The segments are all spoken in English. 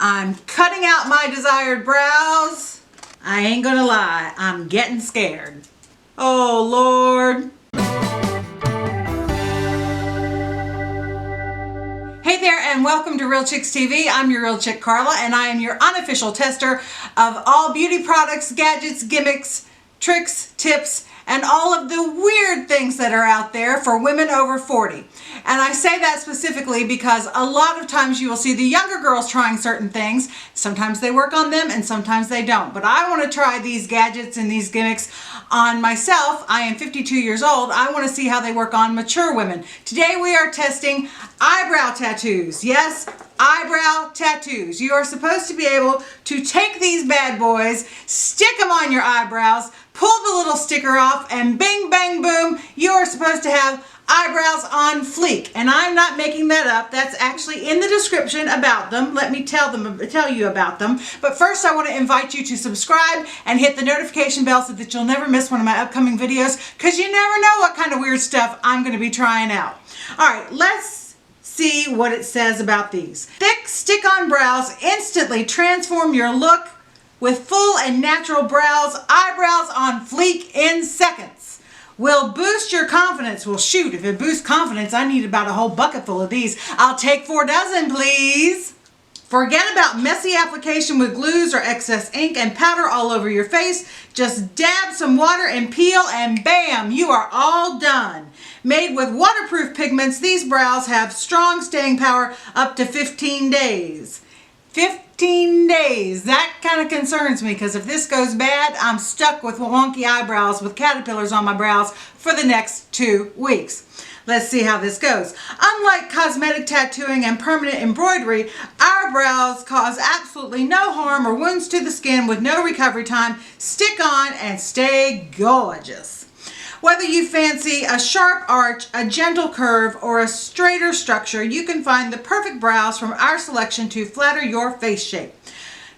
I'm cutting out my desired brows. I ain't gonna lie, I'm getting scared. Oh Lord. Hey there and welcome to Real Chicks TV. I'm your Real Chick Carla and I am your unofficial tester of all beauty products, gadgets, gimmicks, tricks, tips, and all of the weird things that are out there for women over 40. And I say that specifically because a lot of times you will see the younger girls trying certain things. Sometimes they work on them and sometimes they don't. But I want to try these gadgets and these gimmicks on myself. I am 52 years old. I want to see how they work on mature women. Today we are testing eyebrow tattoos. Yes, eyebrow tattoos. You are supposed to be able to take these bad boys, stick them on your eyebrows, pull the little sticker off, and bing, bang, boom, you are supposed to have eyebrows on fleek. And I'm not making that up. That's actually in the description about them. Let me tell you about them. But first I want to invite you to subscribe and hit the notification bell so that you'll never miss one of my upcoming videos, because you never know what kind of weird stuff I'm going to be trying out. All right, let's see what it says about these. Thick stick-on brows instantly transform your look with full and natural brows, eyebrows on fleek in seconds. Will boost your confidence. Well, shoot, if it boosts confidence, I need about a whole bucket full of these. I'll take 4 dozen, please. Forget about messy application with glues or excess ink and powder all over your face. Just dab some water and peel and bam, you are all done. Made with waterproof pigments, these brows have strong staying power up to 15 days. 15 days. That kind of concerns me, because if this goes bad, I'm stuck with wonky eyebrows with caterpillars on my brows for the next 2 weeks. Let's see how this goes. Unlike cosmetic tattooing and permanent embroidery, our brows cause absolutely no harm or wounds to the skin with no recovery time. Stick on and stay gorgeous. Whether you fancy a sharp arch, a gentle curve, or a straighter structure, you can find the perfect brows from our selection to flatter your face shape.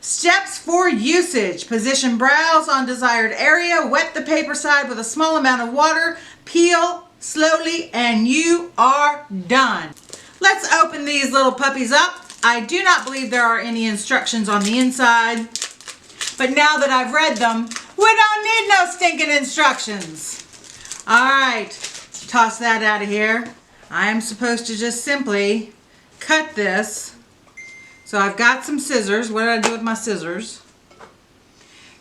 Steps for usage. Position brows on desired area, wet the paper side with a small amount of water, peel slowly, and you are done. Let's open these little puppies up. I do not believe there are any instructions on the inside, but now that I've read them, we don't need no stinking instructions. All right, toss that out of here. I am supposed to just simply cut this. So I've got some scissors. What did I do with my scissors?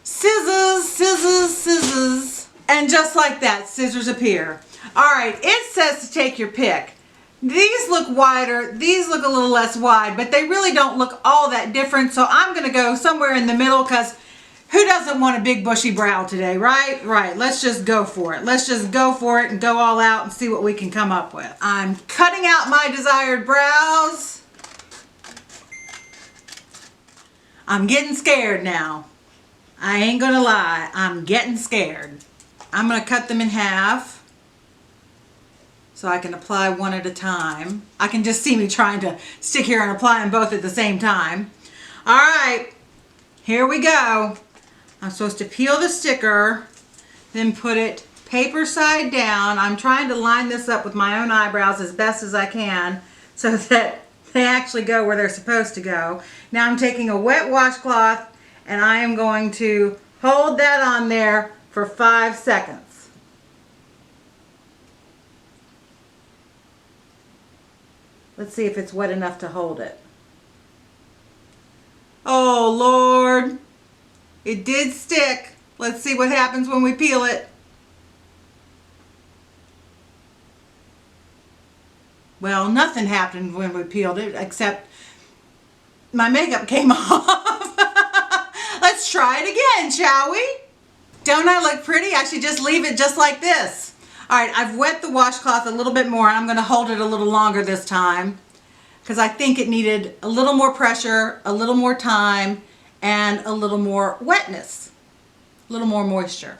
Scissors, scissors, scissors. And just like that, scissors appear. All right, it says to take your pick. These look wider, these look a little less wide, but they really don't look all that different. So I'm gonna go somewhere in the middle, because who doesn't want a big bushy brow today, right? Right, let's just go for it. Let's just go for it and go all out and see what we can come up with. I'm cutting out my desired brows. I'm getting scared now. I ain't gonna lie, I'm getting scared. I'm gonna cut them in half so I can apply one at a time. I can just see me trying to stick here and apply them both at the same time. All right, here we go. I'm supposed to peel the sticker, then put it paper side down. I'm trying to line this up with my own eyebrows as best as I can so that they actually go where they're supposed to go. Now I'm taking a wet washcloth and I am going to hold that on there for 5 seconds. Let's see if it's wet enough to hold it. Oh Lord. It did stick. Let's see what happens when we peel it. Well, nothing happened when we peeled it except my makeup came off. Let's try it again, shall we? Don't I look pretty? I should just leave it just like this. All right, I've wet the washcloth a little bit more. I'm going to hold it a little longer this time because I think it needed a little more pressure, a little more time, and a little more wetness, a little more moisture.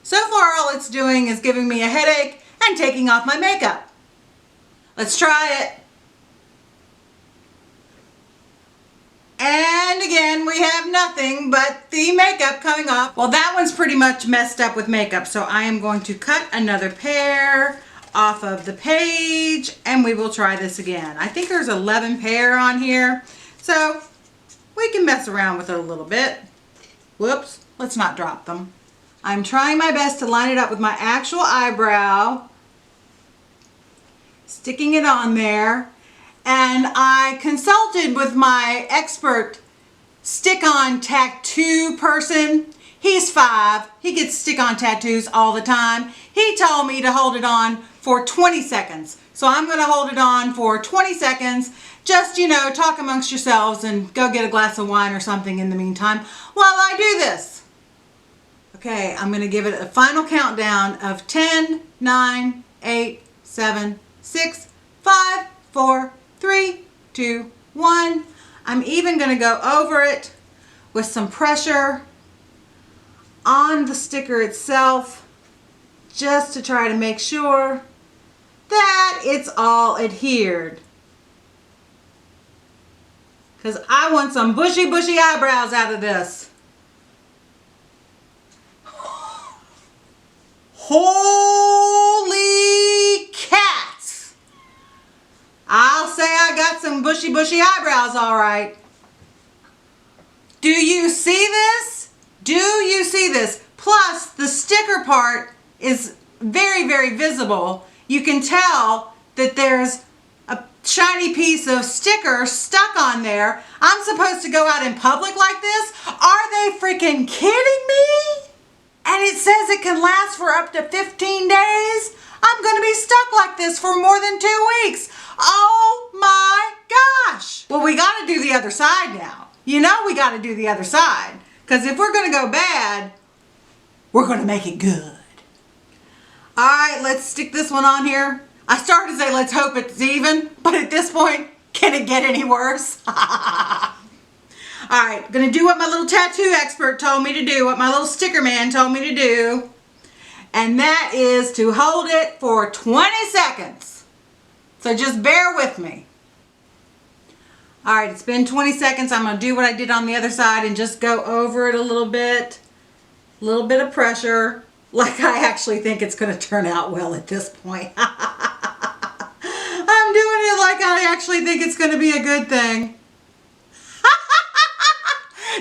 So far all it's doing is giving me a headache and taking off my makeup. Let's try it. And again, we have nothing but the makeup coming off. Well, that one's pretty much messed up with makeup, so I am going to cut another pair off of the page and we will try this again. I think there's 11 pair on here, so we can mess around with it a little bit. Whoops, let's not drop them. I'm trying my best to line it up with my actual eyebrow, sticking it on there, and I consulted with my expert stick-on tattoo person. He's 5. He gets stick-on tattoos all the time. He told me to hold it on for 20 seconds. So I'm going to hold it on for 20 seconds. Just, you know, talk amongst yourselves and go get a glass of wine or something in the meantime while I do this. Okay, I'm going to give it a final countdown of 10, 9, 8, 7, 6, 5, 4, 3, 2, 1. I'm even going to go over it with some pressure on the sticker itself just to try to make sure that it's all adhered. Because I want some bushy eyebrows out of this. Holy cats! I'll say I got some bushy eyebrows, all right. Do you see this? Do you see this? Plus, the sticker part is very visible. You can tell that there's a shiny piece of sticker stuck on there. I'm supposed to go out in public like this? Are they freaking kidding me? And it says it can last for up to 15 days. I'm going to be stuck like this for more than 2 weeks. Oh my gosh. Well, we got to do the other side now. You know we got to do the other side. Because if we're going to go bad, we're going to make it good. All right, let's stick this one on here. I started to say let's hope it's even, but at this point, can it get any worse? All right, gonna do what my little tattoo expert told me to do, what my little sticker man told me to do, and that is to hold it for 20 seconds. So just bear with me. All right, it's been 20 seconds. I'm gonna do what I did on the other side and just go over it a little bit of pressure, like I actually think it's gonna turn out well at this point. I'm doing it like I actually think it's gonna be a good thing.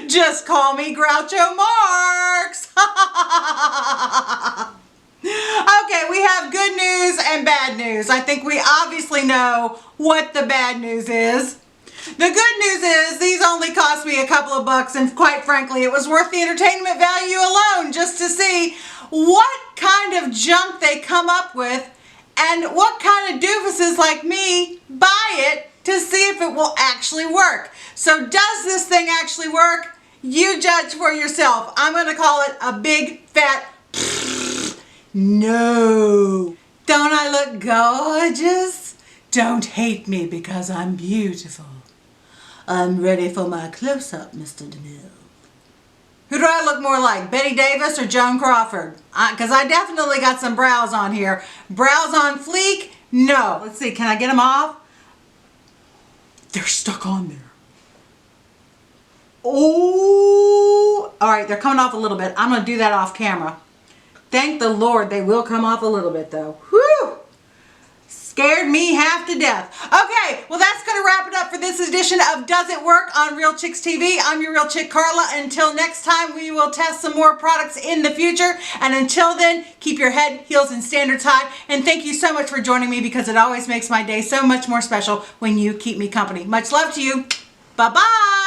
Just call me Groucho Marx. Okay, we have good news and bad news. I think we obviously know what the bad news is. The good news is these only cost me a couple of bucks, and quite frankly, it was worth the entertainment value alone just to see what kind of junk they come up with and what kind of doofuses like me buy it to see if it will actually work. So does this thing actually work? You judge for yourself. I'm going to call it a big fat no. Don't I look gorgeous? Don't hate me because I'm beautiful. I'm ready for my close-up, Mr. DeMille. Who do I look more like, Betty Davis or Joan Crawford? Because I definitely got some brows on here. Brows on fleek? No. Let's see, can I get them off? They're stuck on there. Oh, all right, they're coming off a little bit. I'm going to do that off camera. Thank the Lord they will come off a little bit though. Whew! Scared me half to death. Okay, well that's going to wrap it up for this edition of Does It Work on Real Chicks TV. I'm your Real Chick Carla. Until next time, we will test some more products in the future. And until then, keep your head, heels, and standards high. And thank you so much for joining me because it always makes my day so much more special when you keep me company. Much love to you. Bye-bye.